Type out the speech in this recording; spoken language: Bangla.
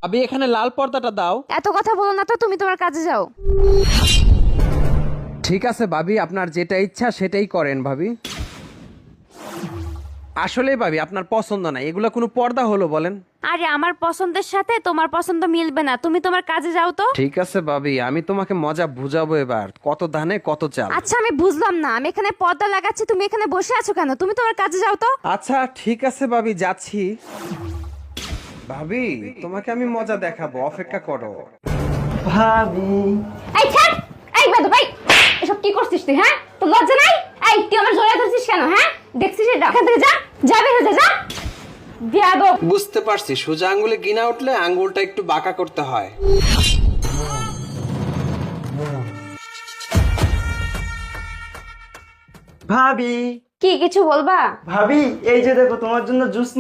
আবি এখানে লাল পর্দাটা দাও। এত কথা বলো না তো, তুমি তোমার কাজে যাও। ঠিক আছে ভাবি, আপনার যেটা ইচ্ছা সেটাই করেন ভাবি। আসলে ভাবি আপনার পছন্দ নাই, এগুলো কোনো পর্দা হলো বলেন? আরে আমার পছন্দের সাথে তোমার পছন্দ মিলবে না, তুমি তোমার কাজে যাও তো। ঠিক আছে ভাবি, আমি তোমাকে মজা বুঝাবো এবার, কত ধানে কত চাল। আচ্ছা আমি বুঝলাম না, আমি এখানে পর্দা লাগাচ্ছি, তুমি এখানে বসে আছো কেন? তুমি তোমার কাজে যাও তো। আচ্ছা ঠিক আছে ভাবি, যাচ্ছি। ভাবি তোমাকে আমি মজা দেখাবো, অপেক্ষা করো। ভাবি এই ছাড়, এই বেদু ভাই, এসব কি করছিস তুই? হ্যাঁ, তো লজ্জা নাই? এই তুই আমার জড়িয়ে ধরছিস কেন? হ্যাঁ, দেখছিস এটা? এখান থেকে যা, যা বের হয়ে যা। বেয়াদব। বুঝতে পারছি, সোজা আঙ্গুলে গিনা উঠলে আঙ্গুলটা একটু বাঁকা করতে হয়। ভাবি কি কিছু বলবা? ভাবি এই যে দেখো তোমার জন্য জুস